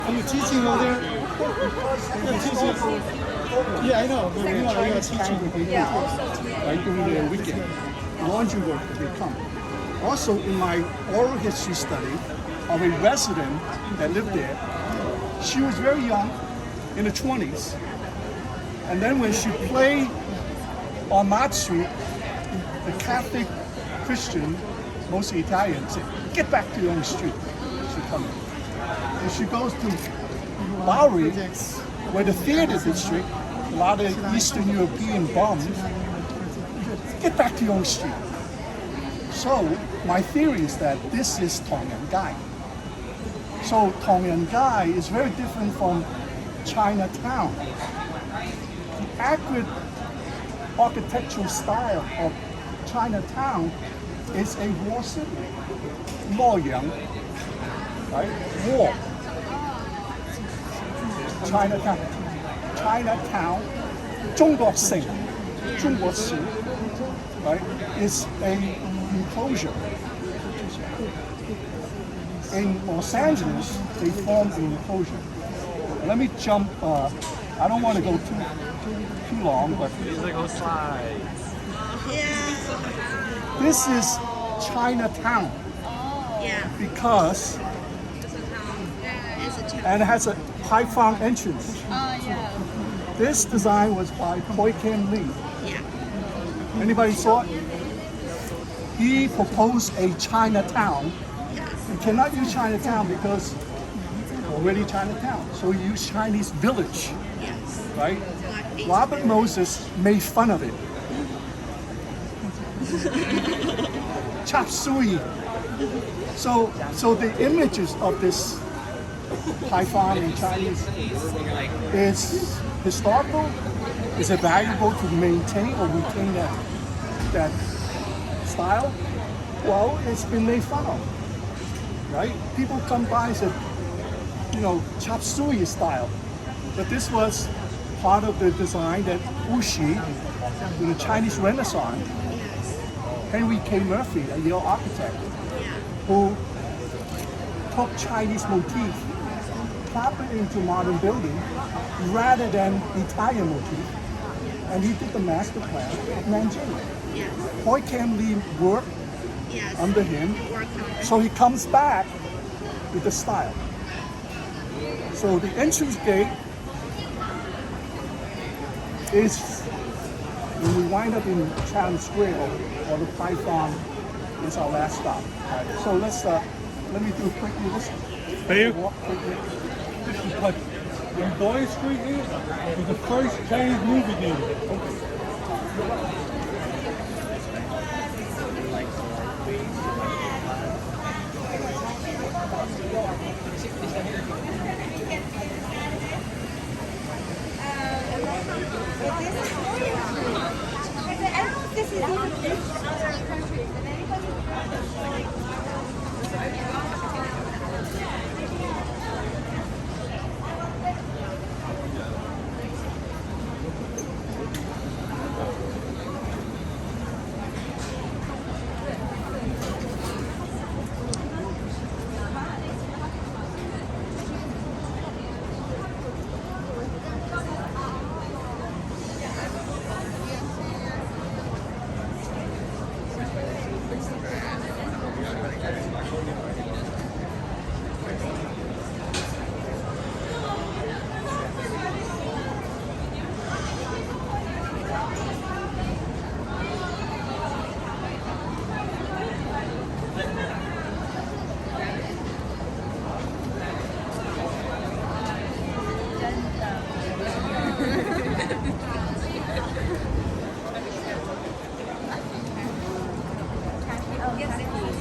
Are you teaching over there? You're teaching. Yeah, I know. But you are teaching. Right during the weekend, laundry work they come. Also, in my oral history study of a resident that lived there, she was very young, in the 20s, and then when she played on Mott Street, the Catholic Christian, mostly Italian, said, "Get back to your own street." She come in. And she goes to Bowery, where the theater district, a lot of Eastern European bums, get back to your own street. So my theory is that this is Tongan-gai. So Tongan-gai is very different from Chinatown. The accurate architectural style of Chinatown is a wall city. Luoyang, right? Wall. Chinatown. Chinatown, 中国城, 中国市, right, is an enclosure. In Los Angeles, they formed an enclosure. Let me jump, I don't want to go too long, but Musical slides. this is Chinatown Yeah. because, It's a town. and it has a high-front entrance. Yeah. This design was by Poi Kim Lee. Yeah. Anybody saw it? He proposed a Chinatown. Yes. You cannot use Chinatown because already Chinatown. So you use Chinese village, Yes. right? Blackface. Robert Moses made fun of it. Chop suey. So the images of this high farm in Chinese is historical. Is it valuable to maintain or retain that style? Well, it's been made fun of, right? People come by and say, chop suey style. But this was part of the design that Wuxi, in the Chinese Renaissance, Henry K. Murphy, a Yale architect, who took Chinese motif, pop it into modern building rather than Italian motif, and he did the master plan of Nanjing. Yes. Poi Kim Lee worked Yes. under him, Work on. so he comes back with the style. So the entrance gate is when we wind up in Chatham Square or the Python is our last stop. Right, so let me do quickly this. Hey. Walk quickly. But on Boyd Street here is the first Chinese movie theater.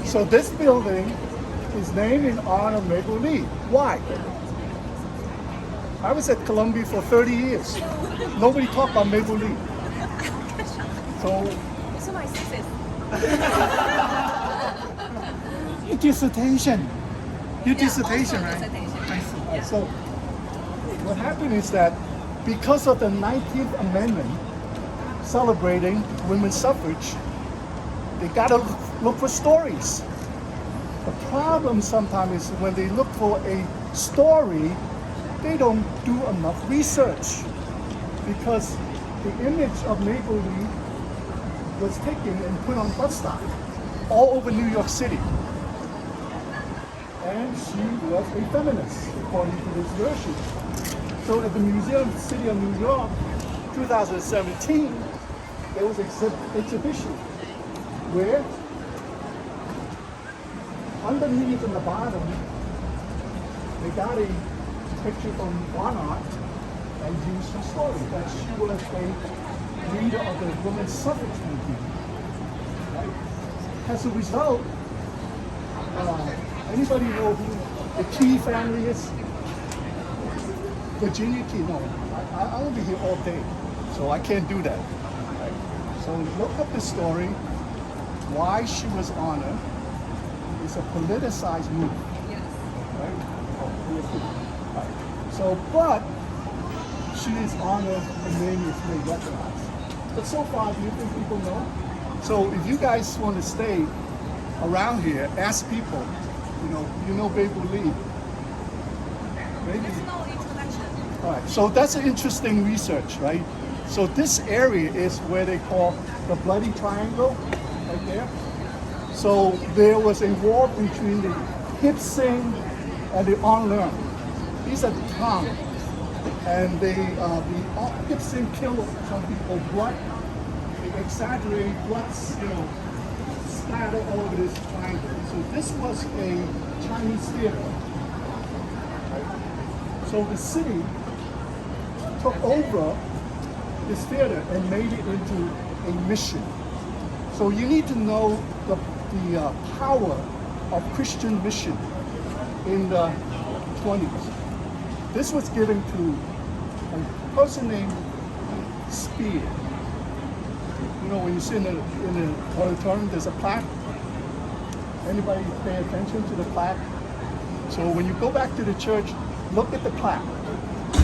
So this building is named in honor of Mabel Lee. Why? I was at Columbia for 30 years. Nobody talked about Mabel Lee. So So my thesis. dissertation. Your dissertation, right? Dissertation. So what happened is that because of the 19th Amendment celebrating women's suffrage, they gotta look for stories. The problem sometimes is when they look for a story they don't do enough research because the image of Maple Leaf was taken and put on bus stop all over New York City. And she was a feminist, according to this version. So at the Museum City of New York, 2017, there was an exhibition where underneath in the bottom, they got a picture from one art and used her story that she was a leader of the women's suffrage movement. Right? As a result, anybody know who the Key family is? Virginia Key? No, I'll be here all day, so I can't do that. Right? So look up the story, why she was honored. It's a politicized move. Yes. Right? Right. So, but she is honored, her name is made recognized. But so far, do you think people know? So if you guys want to stay around here, ask people, you know Maple Leaf. Maybe. There's no introduction. All right, so that's an interesting research, right? So this area is where they call the Bloody Triangle, right there. So there was a war between the Hipsing and the Onlearn. These are the Tang. And the Hipsing killed some people, blood, they exaggerate, blood, splatter all over this triangle. So this was a Chinese theater. Right? So the city took over this theater and made it into a mission. So you need to know the power of Christian mission in the 20s. This was given to a person named Spear. When you sit in the auditorium, there's a plaque. Anybody pay attention to the plaque? So when you go back to the church, look at the plaque.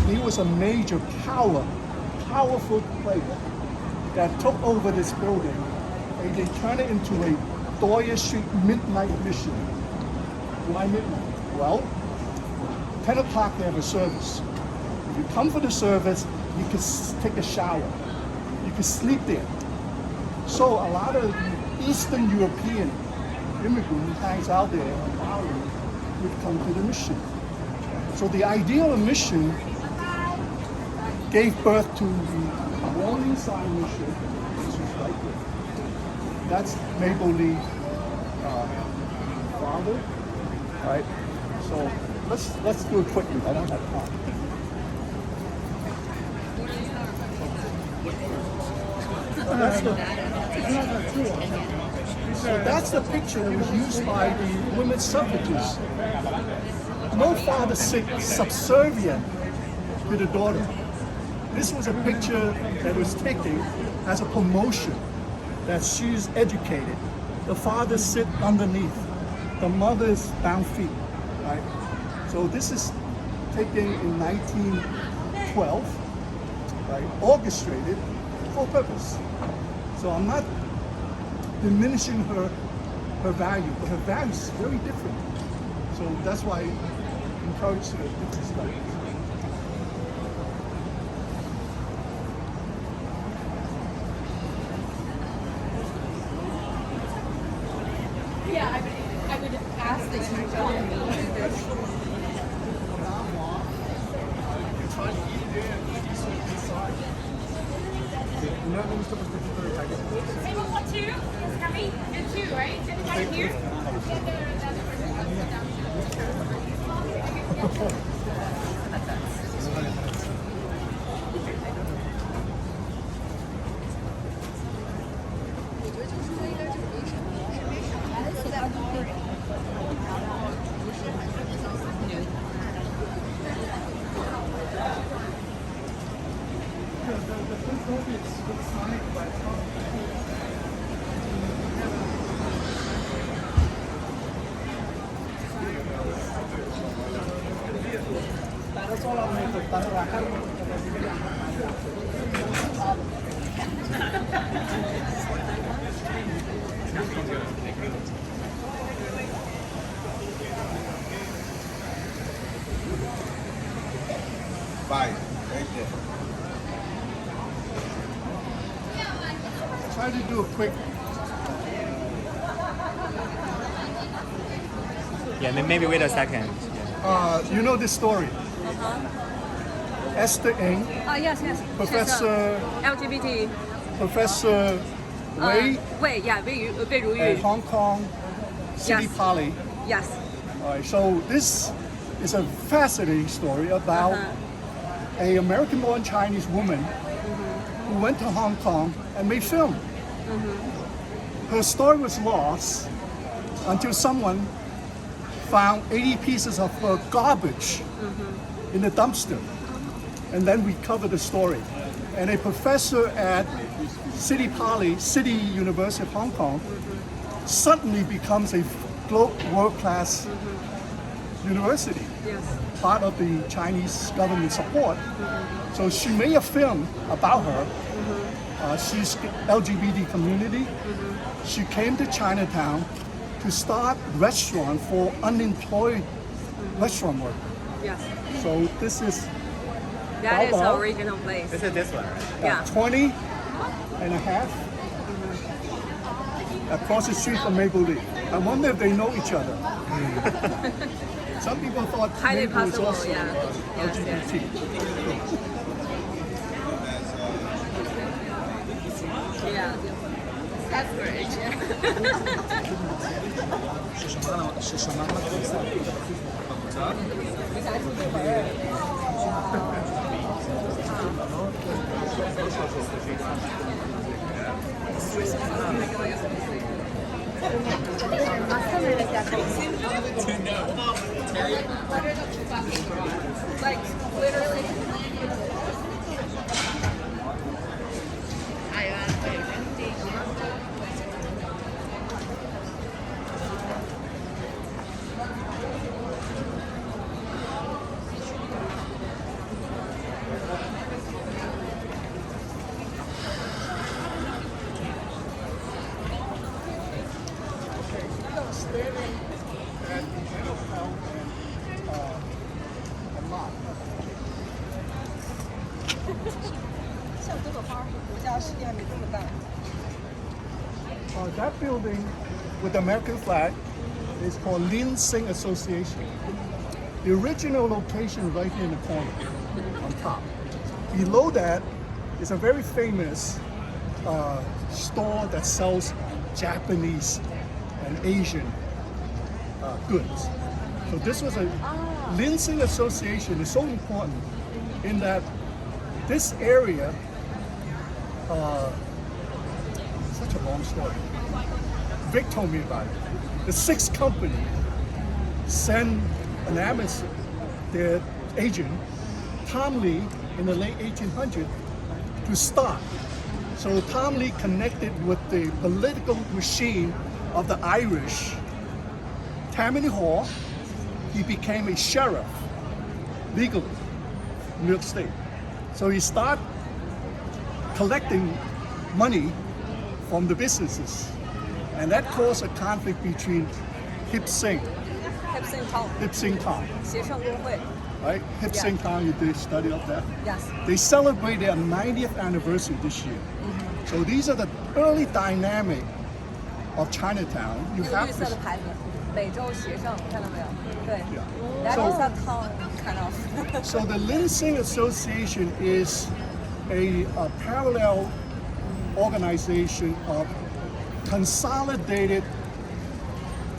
He was a major powerful player that took over this building and they turned it into a Doyer Street midnight mission. Why midnight? Well, 10 o'clock they have a service. If you come for the service, you can take a shower. You can sleep there. So a lot of Eastern European immigrants hangs out there on the island would come to the mission. So the idea of a mission gave birth to the warning sign mission, which is right there. That's Maple Leaf father, right? So let's do it quickly. I don't have time. So that's the picture that was used by the women's suffragists. No father subservient to the daughter. This was a picture that was taken as a promotion that she's educated. The father sit underneath. The mother's bound feet, right? So this is taken in 1912, right? Orchestrated for purpose. So I'm not diminishing her value, but her value is very different. So that's why I encourage her to study. Yeah, I would ask that you tell me. Table for two, Scummy, and two, right? Everybody here? Fire, right there. Try to do a quick. Yeah, maybe wait a second. You know this story. Esther Ng, Yes. Professor LGBT. Professor Wei 魏 yeah 魏如 at 玉 Hong Kong City Yes. Poly. yes. All right, so this is a fascinating story about a American-born Chinese woman who went to Hong Kong and made film. Her story was lost until someone found 80 pieces of garbage in the dumpster, and then we covered the story. And a professor at City University of Hong Kong suddenly becomes a world-class university, Yes. part of the Chinese government support. So she made a film about her. She's LGBT community. She came to Chinatown to start restaurant for unemployed restaurant workers. Yes. So this is That is the Bao. original place. This is this one, right? Yeah. 20 and a half across the street from Maple Leaf. I wonder if they know each other. Some people thought Highly Maple was possible, also yeah. Yes, LGBT. Yeah. That's great. Like literally. Standing at Chinatown and lot. That building with the American flag is called Lin Sing Association. The original location right here in the corner, on top. Below that is a very famous store that sells Japanese and Asian goods. So this was a Lin Sing Association is so important in that this area, such a long story. Vic told me about it. The sixth company sent an embassy, their agent, Tom Lee, in the late 1800s to start. So Tom Lee connected with the political machine of the Irish. Tammany Hall, he became a sheriff legally in New York State. So he started collecting money from the businesses. And that caused a conflict between Hip Sing Town, 协盛工会 right? Hip Sing Town, you did a study of that. Yes. They celebrate their 90th anniversary this year. So these are the early dynamic of Chinatown. You 这个 have 绿色的 to, 牌子，美洲协盛，看到没有？对 Yeah. ，That So- is a town kind of. so the Lin Sing Association is a parallel organization of Consolidated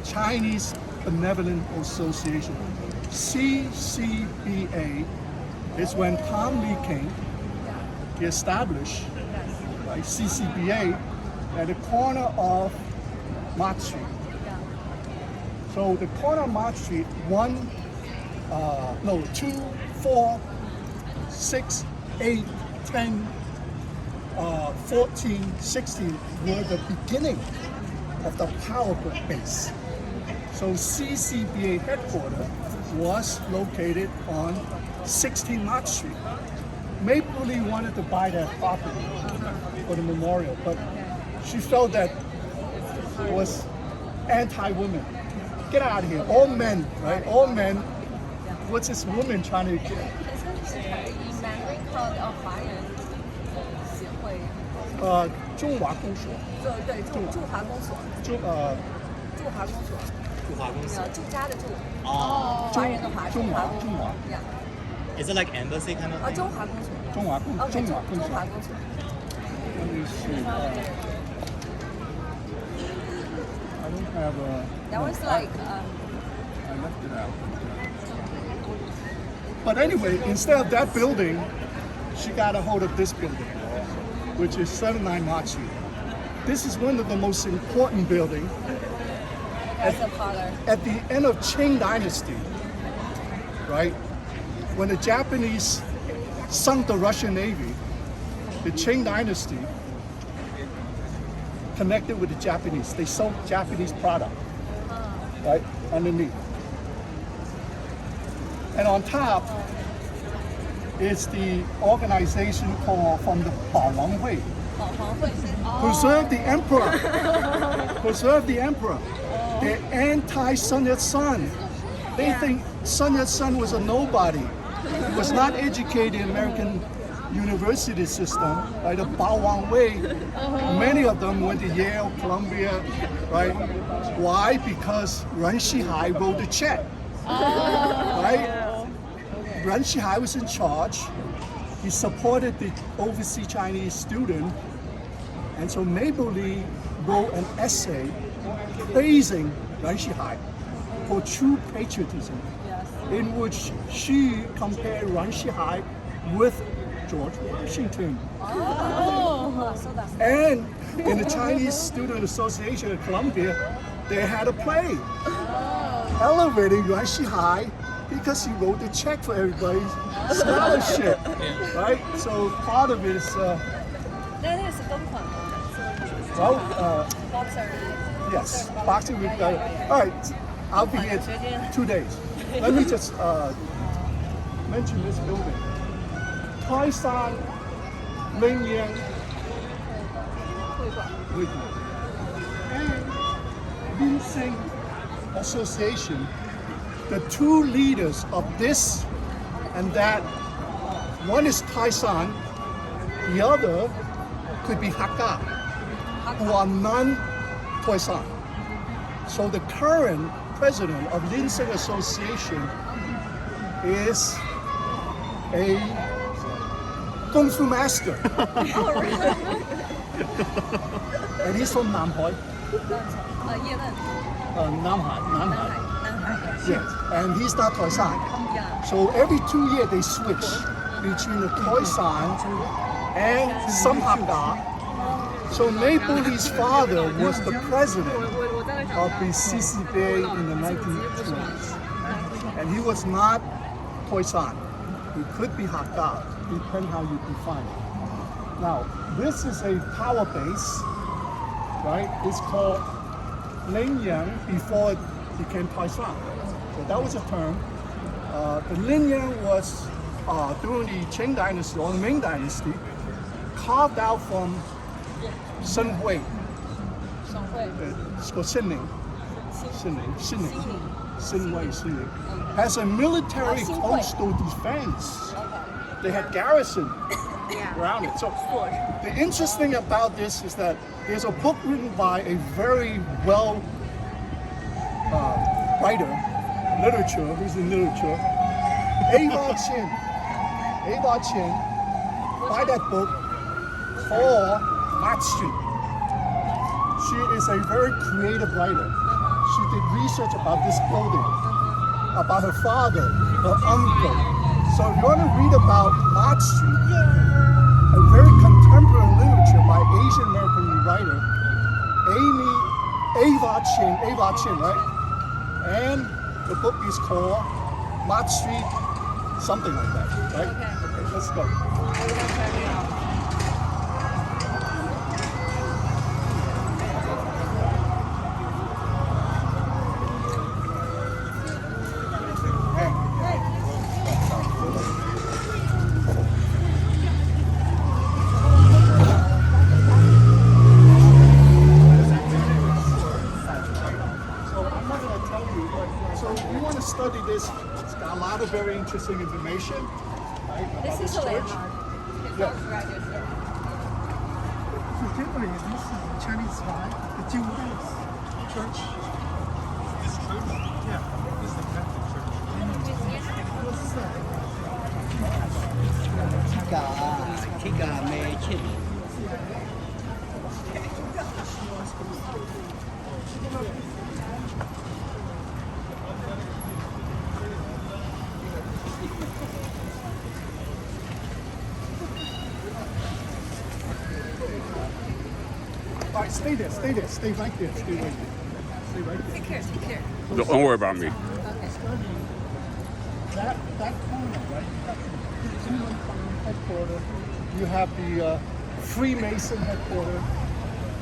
Chinese Benevolent Association. CCBA is when Tom Lee came, he established right, CCBA at the corner of Mott Street. So the corner of Mott Street, 2, 4, 6, 8, 10, 14, 16 were the beginning of the power base. So CCBA headquarters was located on 16 Mott Street. Maple Lee wanted to buy that property for the memorial, but she felt that it was anti-women. Get out of here, all men, right? All men. What's this woman trying to 以 Mandarin called 华人协会，中华公所，对驻华公所，驻华公所，驻华公司。住家的住，哦。华人的华，中华公所呀， Is it like embassy kind of thing? 中华公所，中华公所。中华公所。 Let me see. I don't have a. That was like I left it out. But anyway, instead of that building, she got a hold of this building, which is 79 Mott Street. This is one of the most important buildings as a parlor. at the end of Qing Dynasty, right? When the Japanese sunk the Russian Navy, the Qing Dynasty connected with the Japanese. They sold Japanese product, right, underneath. And on top is the organization called from the Baowang Hui. Preserve the emperor. Preserve the emperor. They're anti-Sun Yat-sen. They think Sun Yat-sen was a nobody. Was not educated in American university system, right? The Baowang Hui, many of them went to Yale, Columbia, right? Why? Because Ren Shihai wrote the check, right? Ren Shihai was in charge. He supported the overseas Chinese student, and so Maple Lee wrote an essay praising Ren Shihai for true patriotism, in which she compared Ren Shihai with George Washington. And in the Chinese Student Association at Columbia, they had a play elevating Yuan Shihai because he wrote the check for everybody's scholarship, right? So part of it is, well, yes, boxing with, all right, I'll be here 2 days. Let me just mention this building. Taisan Lingyang and Ginseng Association, the two leaders of this and that, one is Taisan, the other could be Hakka, who are non-Taisan. So the current president of Ginseng Association is a Kung Fu master. And he's from Namhai. Namhai. Yes, and he's not Toisan. So every 2 years they switch between the Toisan and some Hakka. So Maple Lee's father was the president of the CCPA in the 1920s. And he was not Toisan. He could be Hakka, depending how you define it. Now, this is a power base, right? It's called Lingyang before it became Taisan. So that was a term. The Lingyang was during the Qing Dynasty or the Ming Dynasty, carved out from Shen Hui. It's called Xining. Has a military coastal defense. They had garrison around it. So the interesting about this is that there's a book written by a very well writer, literature, who's in literature, Ava Chin, by that book called Mott Street. She is a very creative writer. She did research about this building, about her father, her uncle. So if you want to read about Mott Street, a very contemporary literature by Asian American writer, Ava Chin, right? And the book is called Mott Street, something like that, right? Okay, let's go. Study this. It's got a lot of very interesting information. right? This about is a church. landmark. Yeah. So generally, this Chinese vibe, the Jingdai church. This church? Yeah, this is the Catholic church. What's that? Tiga Megacities. All right, stay there, stay there, stay right there, stay right there. Stay right there. Take care, take care. Don't worry about me. That corner, right? You have the headquarters, you have the Freemason headquarters,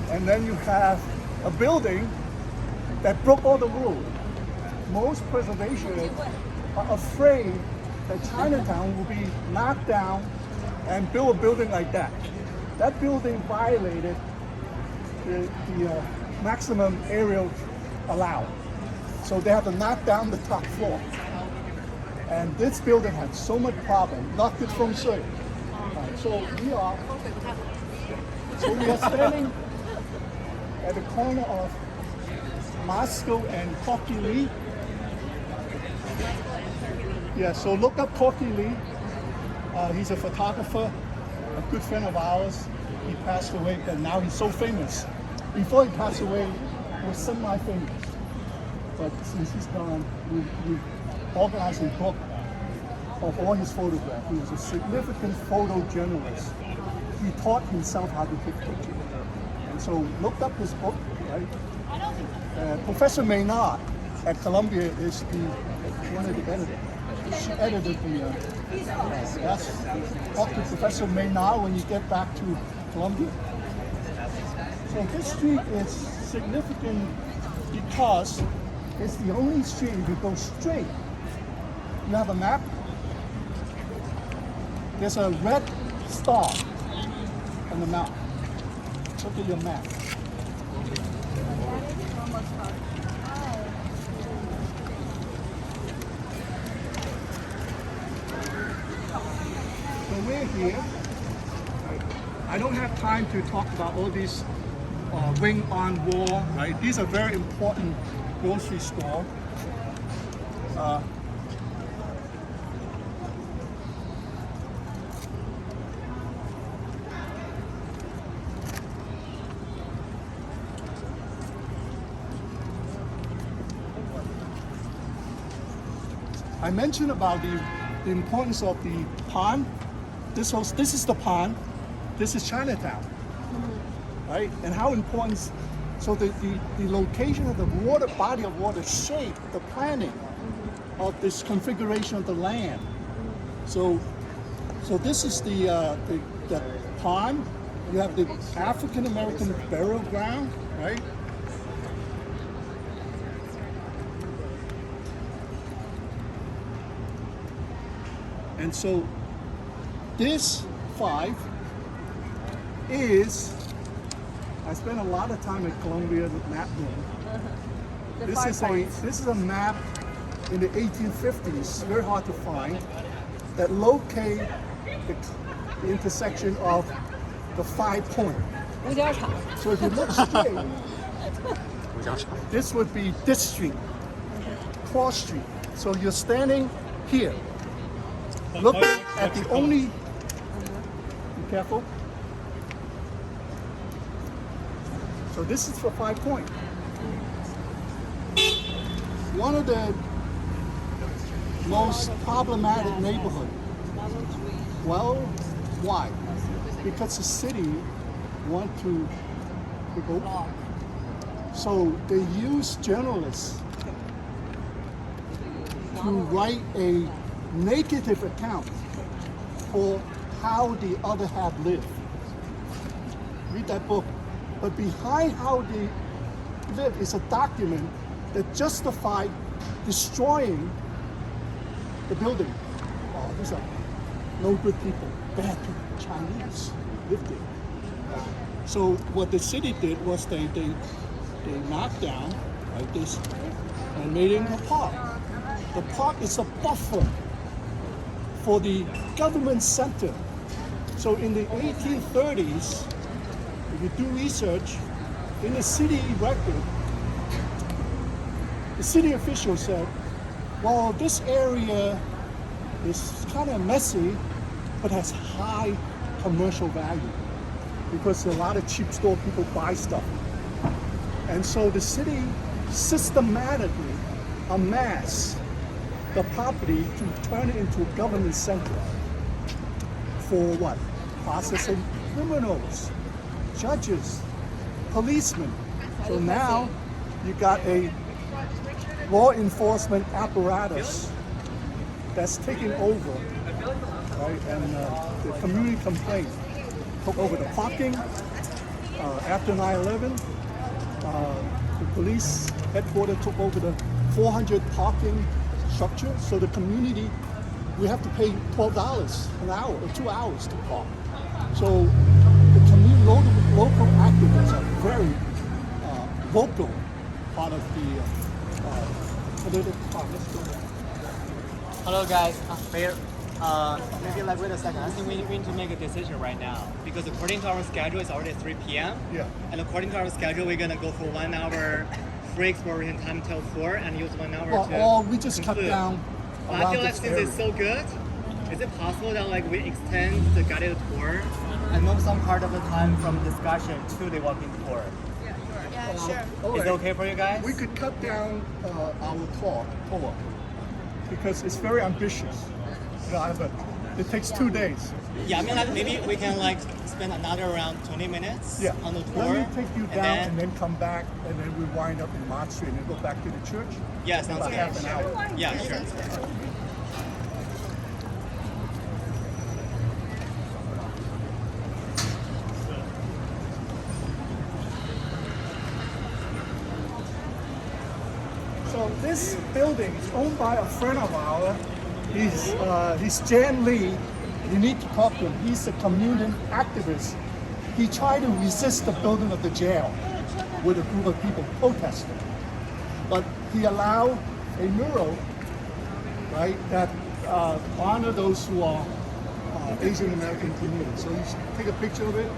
and then you have a building that broke all the rules. Most preservationists are afraid that Chinatown will be knocked down and build a building like that. That building violated the maximum area allowed. So they have to knock down the top floor. And this building had so much problem, not good feng shui. So we are standing at the corner of Moscow and Corky Lee. Yeah, so look up Corky Lee. He's a photographer, a good friend of ours. He passed away, and now he's so famous. Before he passed away, he was semi-famous. But since he's gone, we organized a book of all his photographs. He was a significant photojournalist. He taught himself how to take pictures. And so look up his book, right? Professor Maynard at Columbia is one of the editors. She edited that's talk to Professor Maynard when you get back to Columbia. So this street is significant because it's the only street if you go straight. You have a map. There's a red star on the map. Look at your map. So we're here. I don't have time to talk about all these wing on wall, right? These are very important grocery store. I mentioned about the importance of the pond. This is the pond. This is Chinatown, right? And how important. So the location of the water, body of water, shape the planning of this configuration of the land. So this is the pond. You have the African American burial ground, right? And so this 5 is, I spent a lot of time at Columbia map room. This is a map in the 1850s, very hard to find, that locate the intersection of the 5 points. So if you look straight, this would be this street, Cross Street. So you're standing here. Look at the only, be careful. So this is for 5 Point. One of the most problematic neighborhood. Well, why? Because the city want to go. So they use journalists to write a negative account for how the other have lived. Read that book. But behind how they live is a document that justified destroying the building. Oh, these are no good people, bad people, Chinese lived there. So what the city did was they knocked down like this and made it into a park. The park is a buffer for the government center. So in the 1830s, if you do research, in the city record, the city official said, well, this area is kind of messy, but has high commercial value because a lot of cheap store people buy stuff. And so the city systematically amassed the property to turn it into a government center for what? Processing criminals, judges, policemen. So now you got a law enforcement apparatus that's taking over, right? And the community complaint took over the parking. After 9/11, the police headquarters took over the 400 parking structure. So the community, we have to pay $12 an hour or 2 hours to park. So the community, local activists are very vocal part of the political party. Hello guys, maybe like wait a second. I think we need to make a decision right now because according to our schedule, it's already 3 p.m. Yeah. And according to our schedule, we're gonna go for 1 hour free exploration time till 4 and use 1 hour to Or we just cut conclude. down But I around feel like this since area. it's so good, is it possible that like we extend the guided tour and move some part of the time from discussion to the walking tour? Yeah, sure. All Is right. it okay for you guys? We could cut down our tour because it's very ambitious. But it takes 2 days. Yeah, I mean like maybe we can like spend another around 20 minutes Yeah. on the tour. Let me take you and down and then come back, and then we wind up in Mott Street and then go back to the church. Yeah, In sounds about good. half an hour. Yeah, sure. So this building is owned by a friend of ours. He's Jan Lee. You need to talk to him. He's a community activist. He tried to resist the building of the jail with a group of people protesting. But he allowed a mural, right, that honor those who are Asian American community. So you should take a picture of it.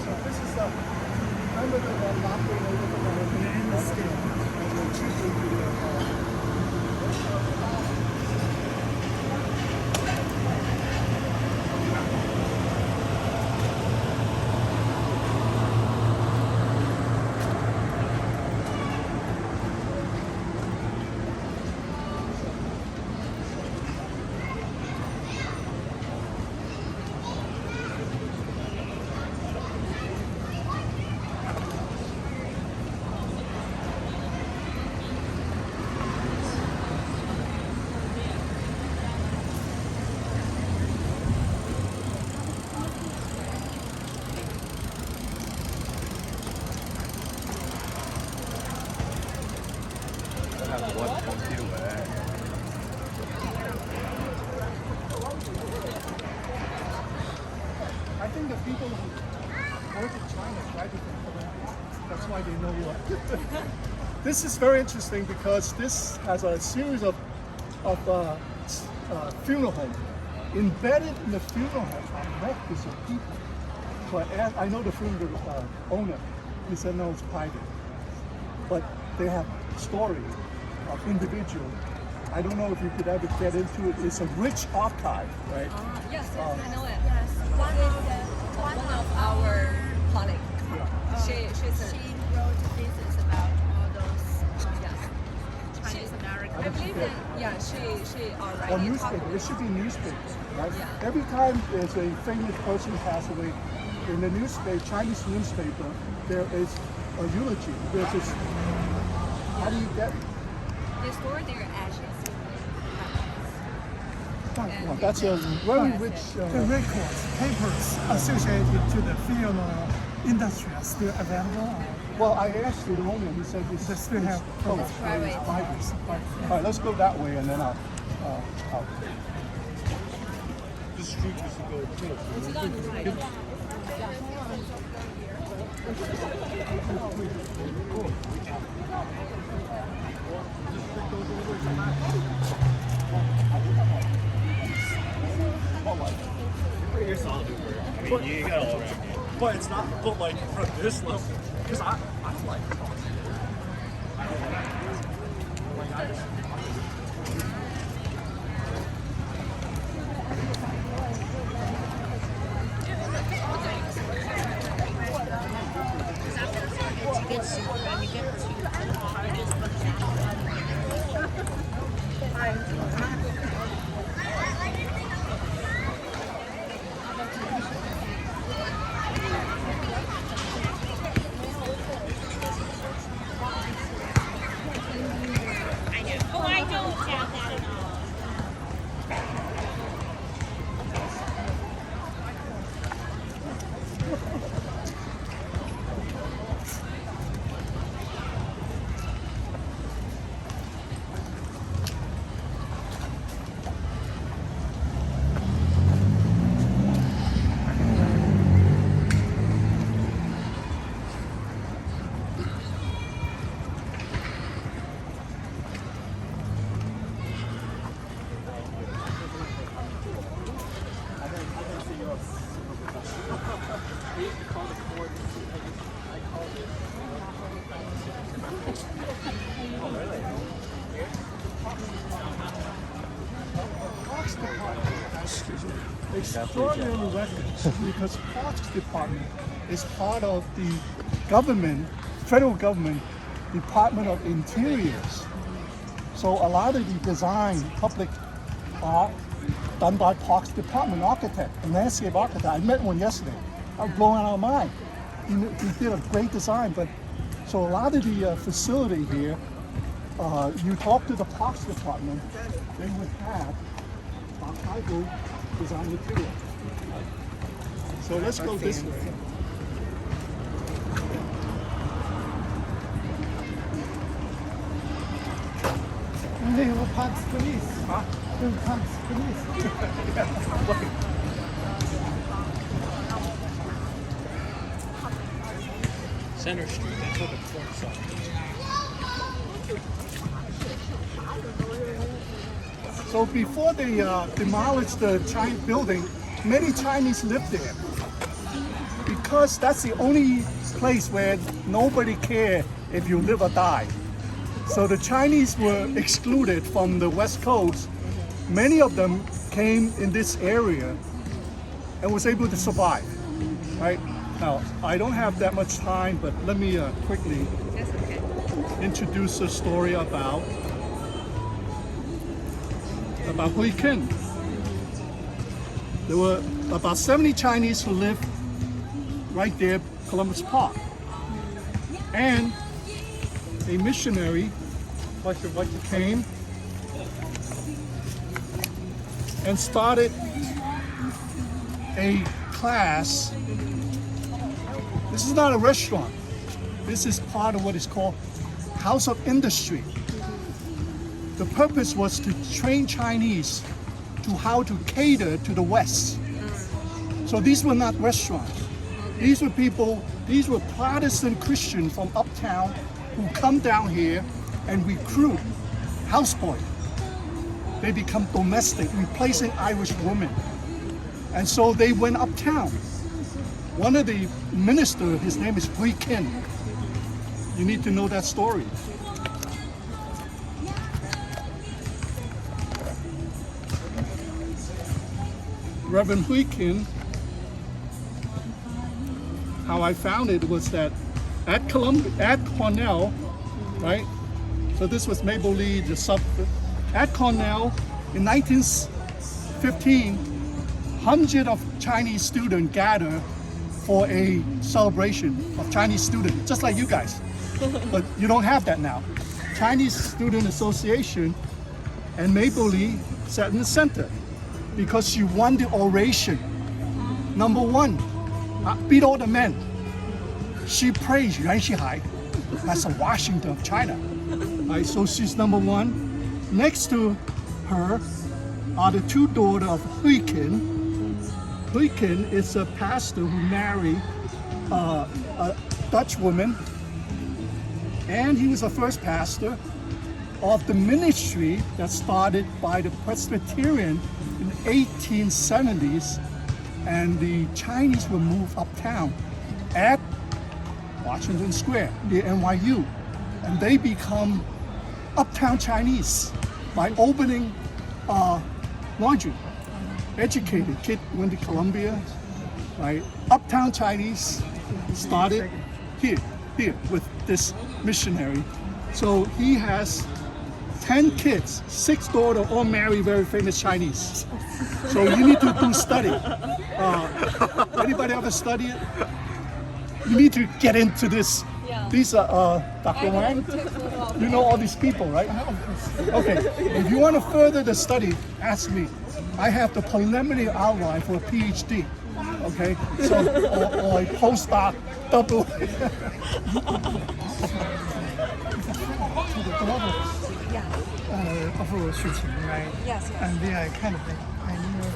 So this is the remember the lobby over the I think the people who work in China graduate from Columbia. That's why they know what. This is very interesting because this has a series of funeral homes. Embedded in the funeral home are records of people. So I know the funeral owner. He said no, it's private. But they have stories of individuals. I don't know if you could ever get into it. It's a rich archive, right? Yes, I know it. Yes, one of our colleagues. She wrote pieces about all those Chinese American. I believe that. Yeah, she already. Or newspaper. It should be newspapers, right? Yeah. Every time there's a famous person pass away, in the newspaper, Chinese newspaper, there is a eulogy. There's this. How do you get? They store their ashes. Well, that's a very rich. The records, papers associated to the film industry are still available. Well, I asked the owner. He said They it's still have closed. Private. All right, let's go that way, and then I'll. This street used to go too. You're solid, I mean, you got all around. But it's not built like from this level, because I like. Oh, I don't have that at all. Extraordinary records because Parks Department is part of the government, federal government, Department of Interiors. So a lot of the design, public art, done by Parks Department architect, a landscape architect. I met one yesterday. I was blown out of my mind. He did a great design, but so a lot of the facility here, you talk to the Parks Department, they would have archival design material. So let's go this way. They were Parks Police. They were Parks Police. Center Street, that's what the court's on. So before they demolished the Chinese building, many Chinese lived there because that's the only place where nobody cared if you live or die. So the Chinese were excluded from the West Coast. Many of them came in this area and was able to survive. Right now, I don't have that much time, but let me quickly introduce a story about Hui Kin. There were about 70 Chinese who lived right there, Columbus Park. And a missionary came and started a class. This is not a restaurant. This is part of what is called House of Industry. The purpose was to train Chinese to how to cater to the West. So these were not restaurants. These were people, these were Protestant Christians from uptown who come down here and recruit houseboy. They become domestic, replacing Irish women. And so they went uptown. One of the ministers, his name is Hui Kin. You need to know that story. Reverend Hui Kin, how I found it was that at Cornell, right? So this was Maple Lee, the sub. At Cornell, in 1915, hundreds of Chinese students gathered for a celebration of Chinese students, just like you guys. But you don't have that now. Chinese Student Association and Maple Lee sat in the center. because she won the oration. Number one, beat all the men. She praised Yuan Shihai. That's the Washington of China. Right, so she's number one. Next to her are the two daughters of Hui Qin. Hui Qin is a pastor who married a Dutch woman, and he was the first pastor of the ministry that started by the Presbyterian in the 1870s, and the Chinese will move uptown at Washington Square, near NYU, and they become uptown Chinese by opening laundry. Educated kid went to Columbia, right? Uptown Chinese started here with this missionary. So he has 10 kids, 6 daughters, all married very famous Chinese. So you need to do study. Anybody ever study it? You need to get into this. Yeah. These are Dr. Wang. You know all these people, right? Okay. If you want to further the study, ask me. I have the preliminary outline for a PhD. Okay. So or a postdoc double. To the global of shooting, right? Yes, yes. And they are kind of like pioneer.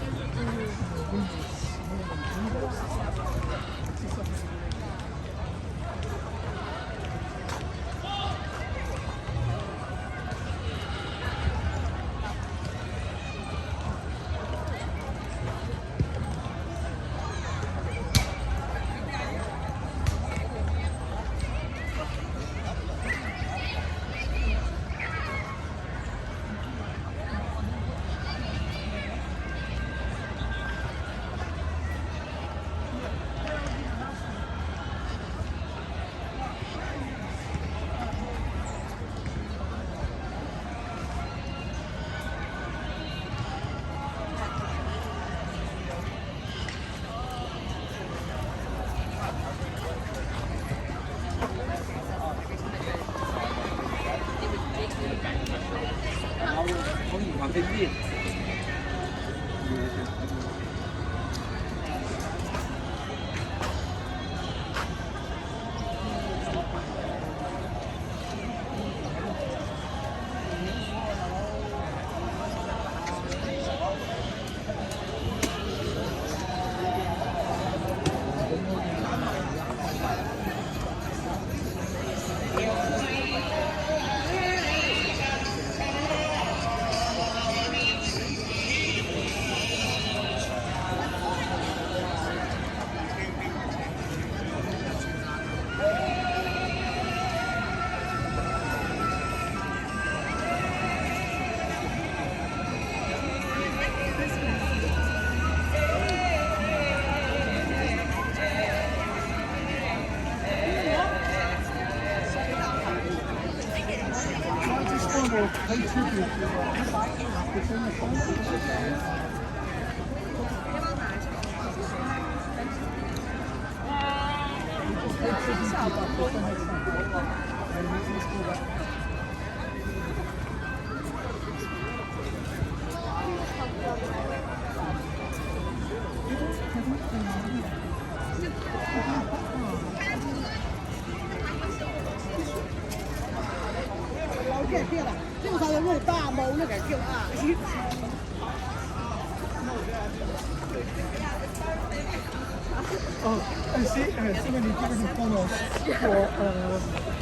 for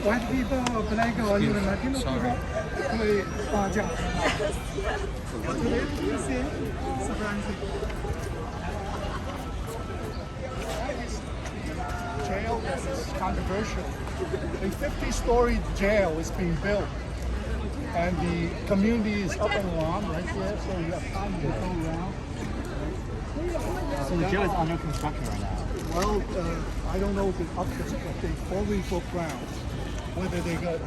white people, black or even Latino people会这样。Surprising. Jail is controversial. A 50-story jail is being built, and the community is up and around right there, so you have time to go around. So the jail is under construction right now. Well, I don't know if it's up to, but they already broke ground. Whether they got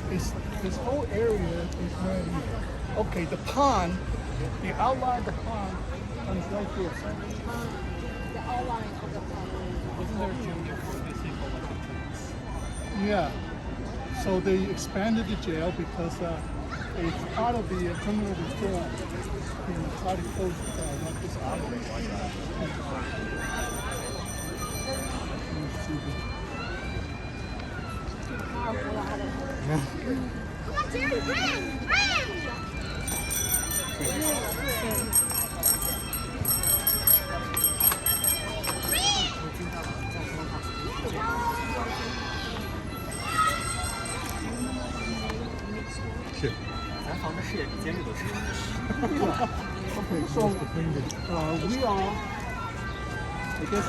this whole area is ready. Okay, the pond, the outline of the pond comes right here. The outline of the pond. Wasn't there a gym before they say Yeah. So they expanded the jail because it's part of the criminal reform. You know, try to close this Come on, Jerry, ring! Ring! Okay, so we are, I guess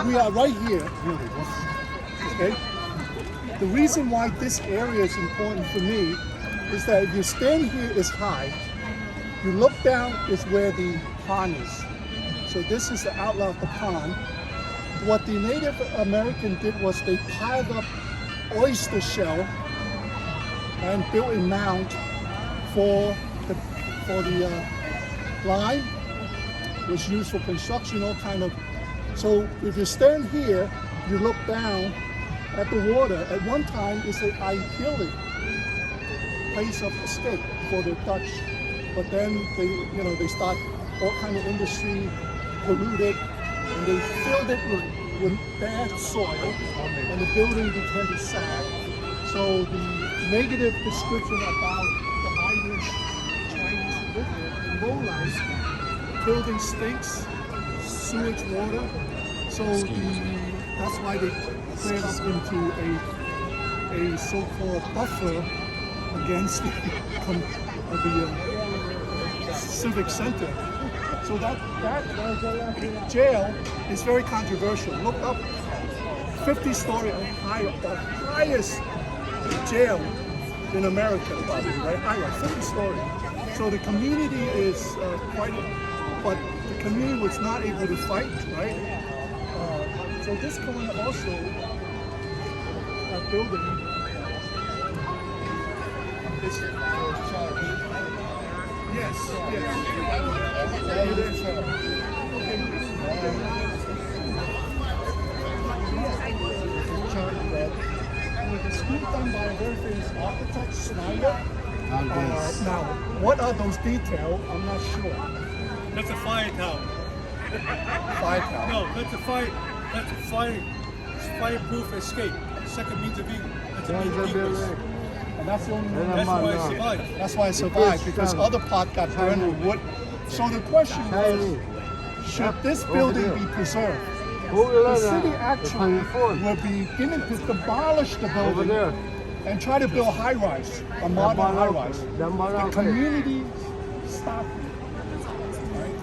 we are right here. Okay. The reason why this area is important for me is that if you stand here is high, you look down is where the pond is. So this is the outlet of the pond. What the Native American did was they piled up oyster shell and built a mound for the line, was used for construction, all kind of. So if you stand here, you look down at the water. At one time, it's an idyllic place of escape for the Dutch, but then they start all kind of industry, polluted, and they filled it with bad soil, and the building became a sag. So the negative description about the Irish, Chinese who live there, in low life, building stinks, sewage water. So that's why they cleared up into a so-called buffer against the civic center. So that jail is very controversial. Look up, 50-story high, the highest jail in America, probably, right? Higher, 50-story. So the community is quite, but the community was not able to fight, right? So this corner also, that building is, yes. It is, with the school done by a very famous architect, Snyder. Now, what are those details? I'm not sure. That's a fire tower. Fire tower. No, that's a fireproof escape. Second means of egress. That's a means of egress. And that's the only one. That's why I survived. That's why I survived, because other parts got burned with wood. So the question was, should this building be preserved? The city actually will be beginning to demolish the building and try to build high-rise, a modern high-rise. The community stopped it, right?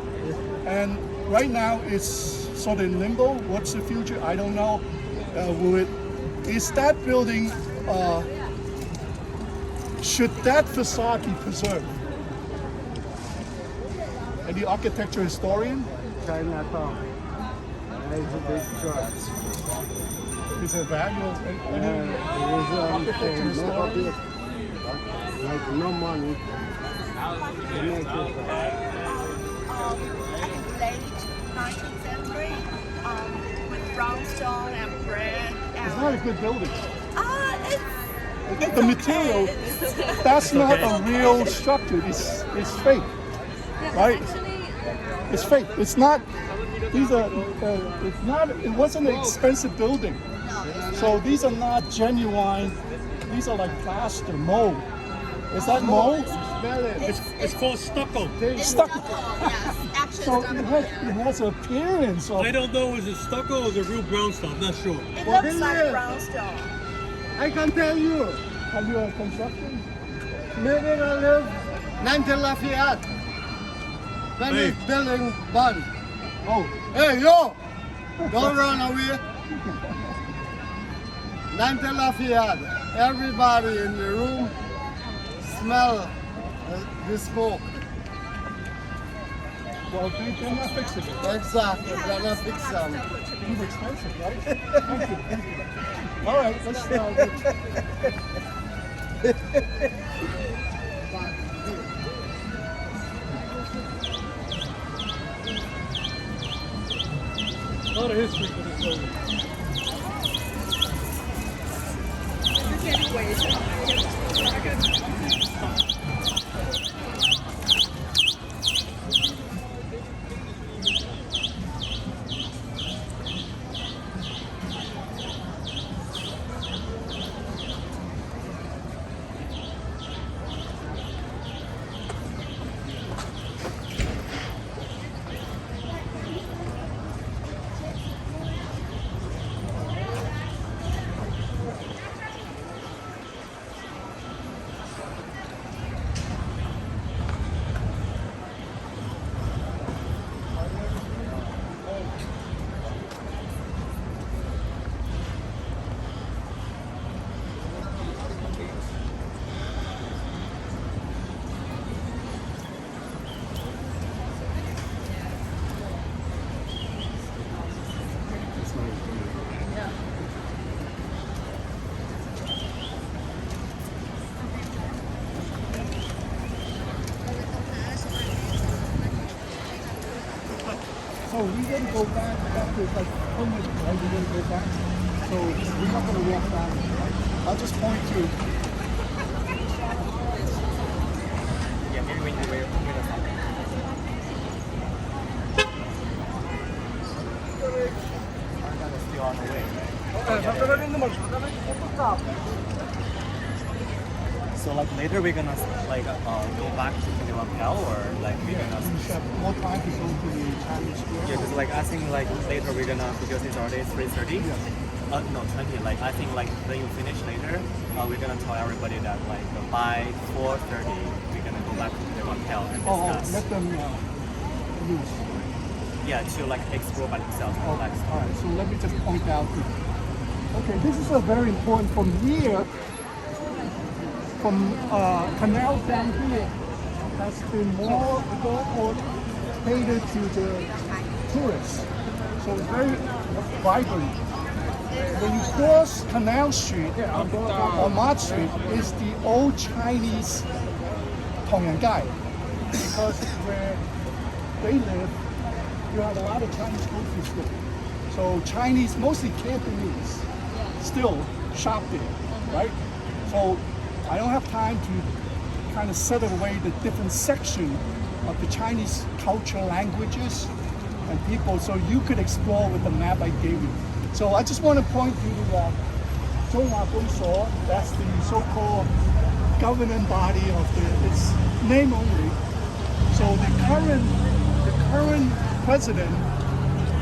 And right now it's sort of in limbo. What's the future? I don't know. Is that building, should that facade be preserved? And the architecture historian? Chinatown. It's a big church. Is it value of any architecture historian? Like no money. Late 19th century, with brownstone and brick. It's not a good building. It's The material, that's not a real structure. It's fake, right? It's fake. It's not. These are. It's not. It wasn't an expensive building. So these are not genuine. These are like plaster, mold. Is that mold? It's called stucco. Stucco. yes, actually So it's it has an appearance of. I don't know, is it stucco or is it real brownstone? I'm not sure. It looks like brownstone. I can tell you, Have you a construction? maybe I live 19 Lafayette. When Hey. this building burned. Oh, Hey, yo! Don't run away. 19 Lafayette. Everybody in the room smell the smoke. well, they're not fixing it. Exactly. They're gonna fix some. It's expensive, right? Thank you. Thank you. All right, let's A lot of history for this building. So we're gonna go back after like how much right? We're gonna go back. So we're not gonna walk down. Right? I'll just point to. Yeah, maybe we need to wait a second. Our gun is still on the way, right? So like later we're gonna like go back to the hotel or like we're gonna We have more time to go to the Chinese store. yeah, because like I think like later we're gonna because it's already 3:30. No 20. Like I think like when you finish later, we're gonna tell everybody that like by 4:30 we're gonna go back to the hotel and discuss. Let them use. Yeah, to like explore by themselves. All right, so let me just point out. Okay, this is a very important from here, from canal down here, has been more catered to the tourists. So it's very vibrant. When you cross Canal Street or Mart Street, is the old Chinese Tongyang because where they live, you have a lot of Chinese grocery stores. So Chinese, mostly Cantonese, still shop there, right? So I don't have time to kind of set away the different section of the Chinese culture, languages, and people, so you could explore with the map I gave you. So I just want to point you to Zhonghua Gongsuo. That's the so-called governing body of its name only. So the current president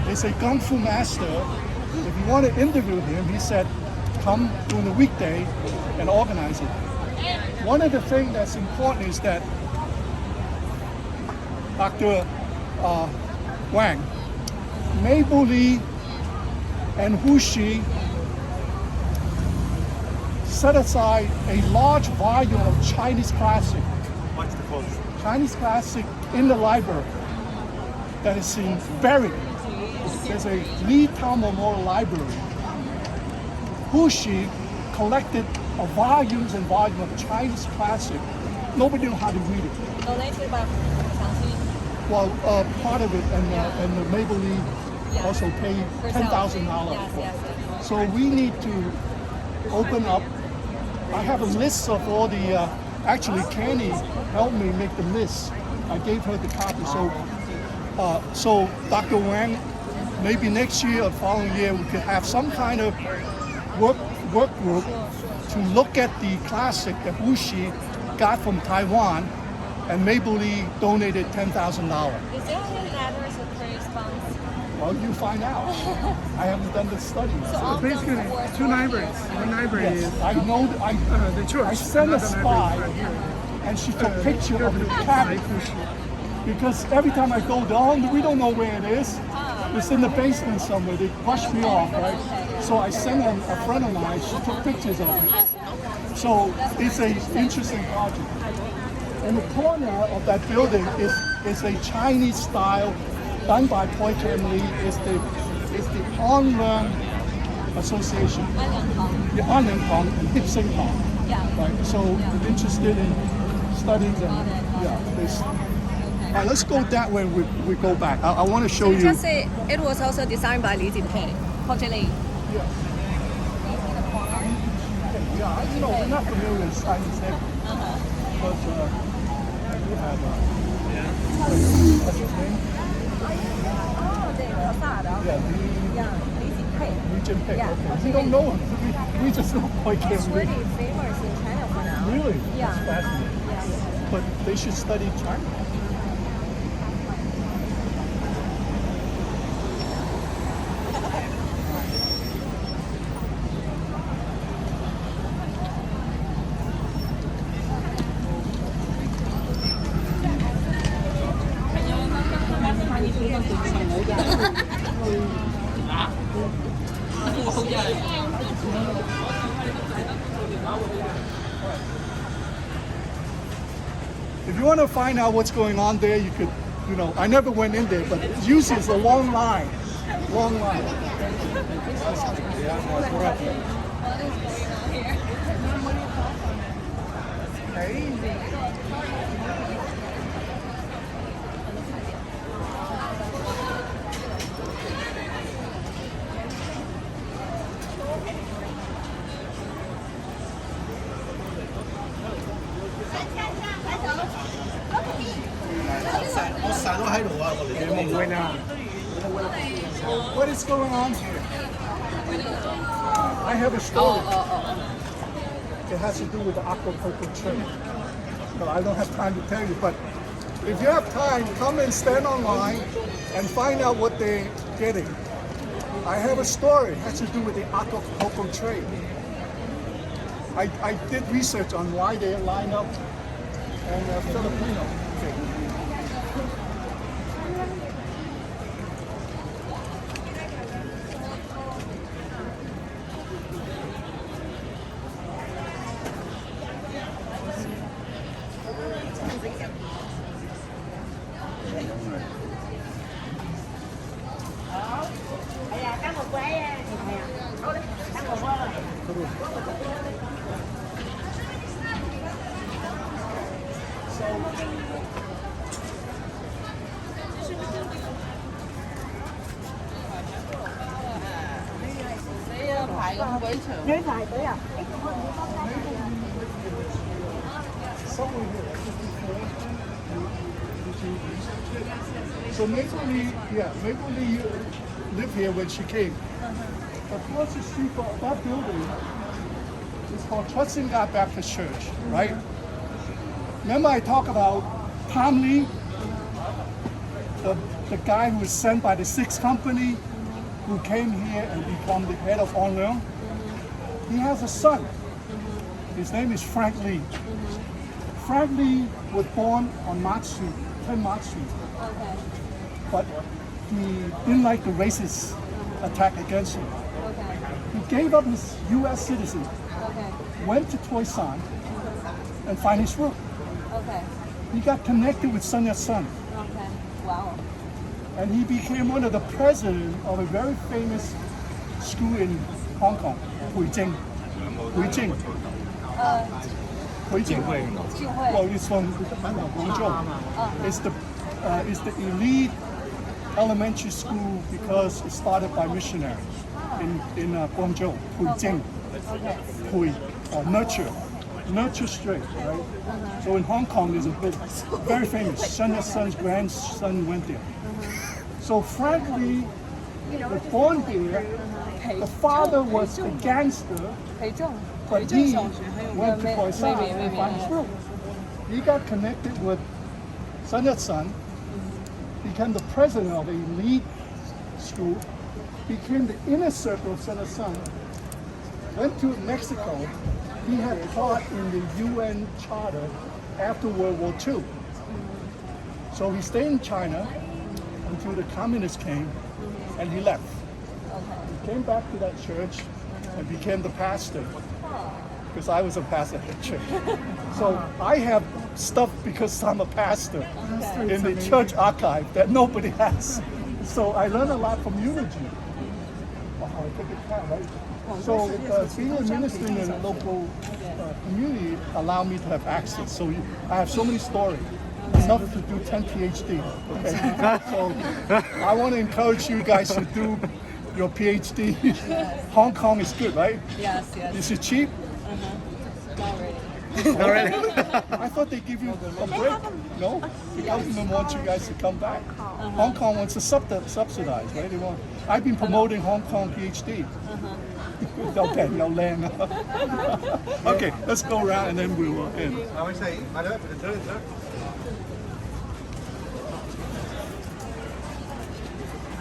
is a kung fu master. If you want to interview him, he said, come during the weekday and organize it. One of the things that's important is that Dr. Wang, Mabel Lee, and Hu Xi set aside a large volume of Chinese classic. What's the quote? Chinese classic in the library that is buried. There's a Lee Town Memorial Library. Hu Xi collected volumes and volumes of Chinese classic. Nobody knew how to read it. Donated by Shangxi. Well, part of it, and the Mabel Lee also paid $10,000 for it. So we need to open up. I have a list of all the, actually Kenny helped me make the list. I gave her the copy. So Dr. Wang, maybe next year or following year, we could have some kind of work group to look at the classic that Wu Xi got from Taiwan, and Mabel Lee donated $10,000. Is there any letters of correspondence? Well, you find out. I haven't done the study. So Basically, two libraries. One library is Yes, I know. the church. I sent a another spy, library is right here. and she took a picture of the cabin. Because every time I go down, we don't know where it is. It's in the basement somewhere. They brushed me off, right? So I sent a friend of mine. She took pictures of it. So it's an interesting project. In the corner of that building is a Chinese style done by Poi Ken Lee. It's the Onlearn Association. The Onlearn Kong and Hip Sing Kong. Right. So if interested in studying them, this. All right, let's go that way. We go back. I want to show you. Just say it was also designed by Li Jinpei, Poi Ken Lee. Yeah, we're not familiar with Chinese name, but we have what's his name? Li Jinpei. Okay. We don't know him. We just know Poi Ken It's Lee. really famous in China for now. Really? Yeah. That's fascinating. Yes. But they should study China. If you want to find out what's going on there, you could, I never went in there, but usually it's a long line. Long line. What is going on here? I have a story. It has to do with the aquaculture trade. But I don't have time to tell you. But if you have time, come and stand online and find out what they're getting. I have a story. It has to do with the aquaculture trade. I did research on why they line up and Filipino. Okay. So Maple Lee lived here when she came. Across the street from that building is called Hudson God Baptist Church, right? Remember I talked about Tom Lee, the guy who was sent by the Six Company, who came here and become the head of On Learn? He has a son. His name is Frank Lee. Frank Lee was born on March Street, 10 March Street. Okay. But he didn't like the racist attack against him. Okay. He gave up his U.S. citizen, Okay. went to Toisan, and find his root. Okay. He got connected with Sun Yat-sen, Okay. Wow. and he became one of the president of a very famous school in Hong Kong, Huijing. Huijing. Huijing. Well, it's from Guangzhou. It's the elite elementary school because it started by missionaries in Guangzhou, Huijing. Hui, nurture straight, right? So in Hong Kong, there's a bit very famous. Sun Yat-sen's grandson went there. So Frank Lee was born here. The father was a gangster, but he went to Khoisan and found his root. He got connected with Sun Yat-sen, became the president of the elite school, became the inner circle of Sun Yat-sen, went to Mexico. He had taught in the UN Charter after World War II. So he stayed in China until the communists came, and he left. He came back to that church and became the pastor, because I was a pastor at the church. So I have stuff because I'm a pastor in the church archive that nobody has. So I learned a lot from eulogy. Wow, I took it down, right? So being a minister in a local community allowed me to have access. So I have so many stories. Enough to do 10 PhD. Okay. So I want to encourage you guys to do your PhD. Hong Kong is good, right? Yes, yes. Is it cheap? Not really. Not really. I thought they give you a break. No? The government wants you guys to come back. Hong Kong wants to subsidize, right? They want. I've been promoting Hong Kong PhD. Okay, no land. Okay, let's go around and then we will end.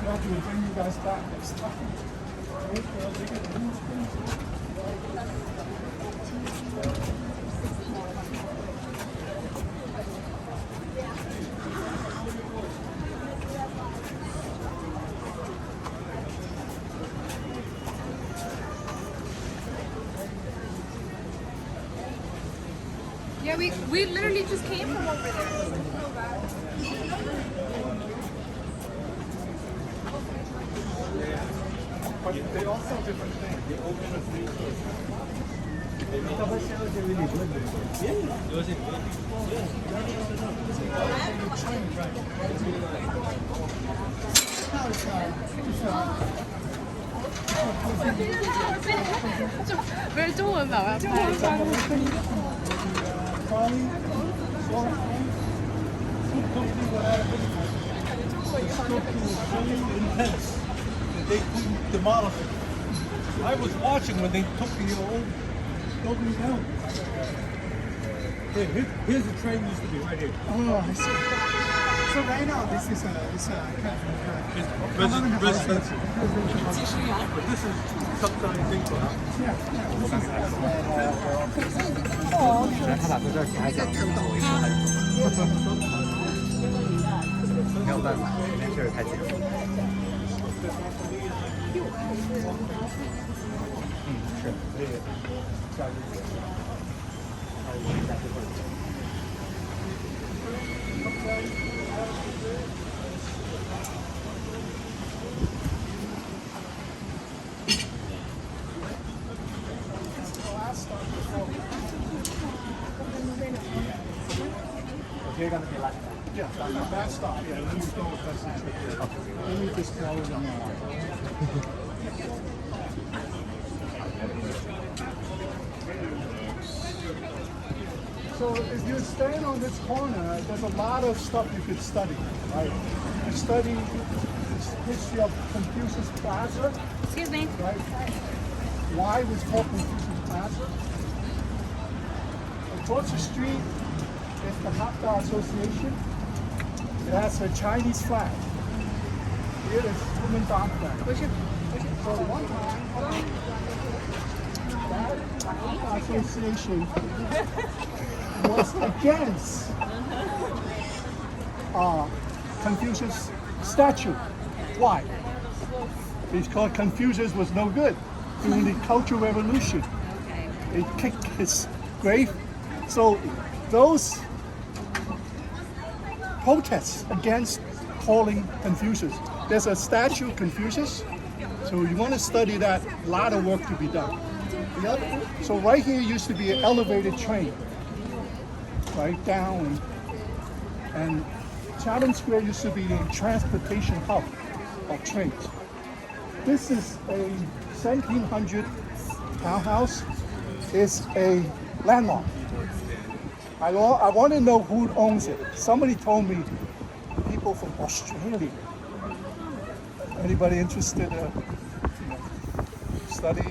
Glad to bring you guys back next time. Yeah, we literally just came from over there. But they all sell different things. the structure was so intense that they couldn't demolish it. I was watching when they took the old building down. Here's the train used to be right here. Oh, I see. So right now this is residential. But this is subsidized income. 没有办法，这事儿太紧了。是。Yeah, that stop. Yeah, let me go with that. Let me just tell them. So if you stand on this corner, there's a lot of stuff you could study, right? You study the history of Confucius Plaza. Excuse me. Right? Why it was called Confucius Plaza? Across the street is the Hakka Association. It has a Chinese flag. Here is Kuomintang flag. So one time, that Hakka Association was against Confucius statue. Why? Because Confucius was no good during the Cultural Revolution. They kicked his grave. So those protests against calling Confucius. There's a statue of Confucius. So you want to study that, a lot of work to be done. So right here used to be an elevated train. Right down. And Chatham Square used to be the transportation hub of trains. This is a 1700 townhouse. It's a landmark. I want to know who owns it. Somebody told me people from Australia. Anybody interested in study?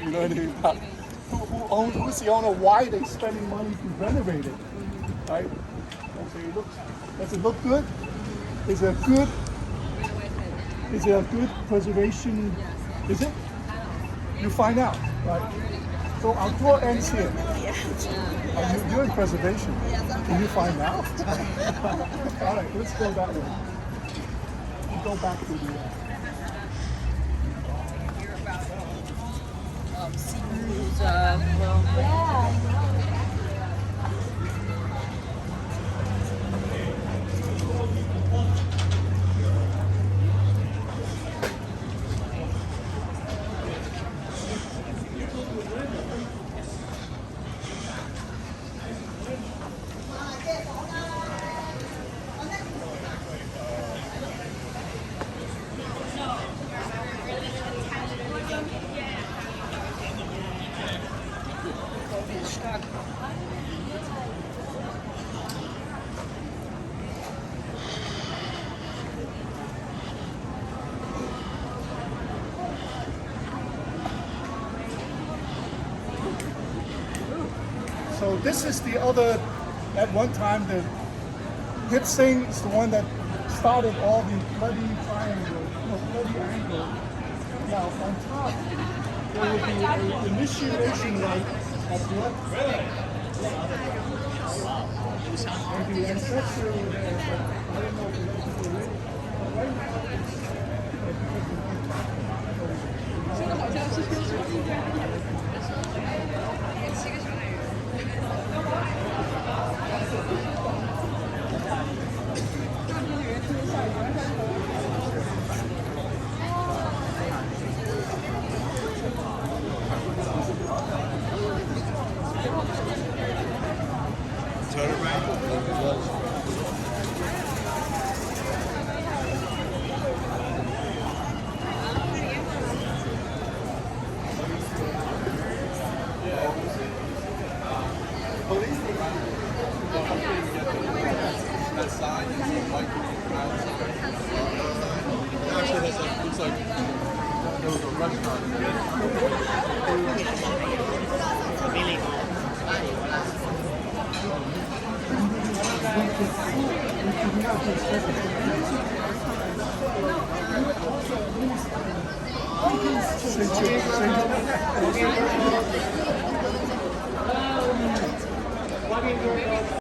You know anything about who's the owner? Why are they spending money to renovate it? Right? Does it look good? Is it a good preservation? Is it? You find out, right? So our tour ends here. You're in preservation. Can you find out? All right, let's go that way. We'll go back to the. So this is the other, at one time the hip thing is the one that started all the bloody triangle, bloody angle. Now on top, there will be an initiation rite of blood. And the ancestor will there, but I don't know if it's ready. But right That side, like Actually, it's like there was a restaurant.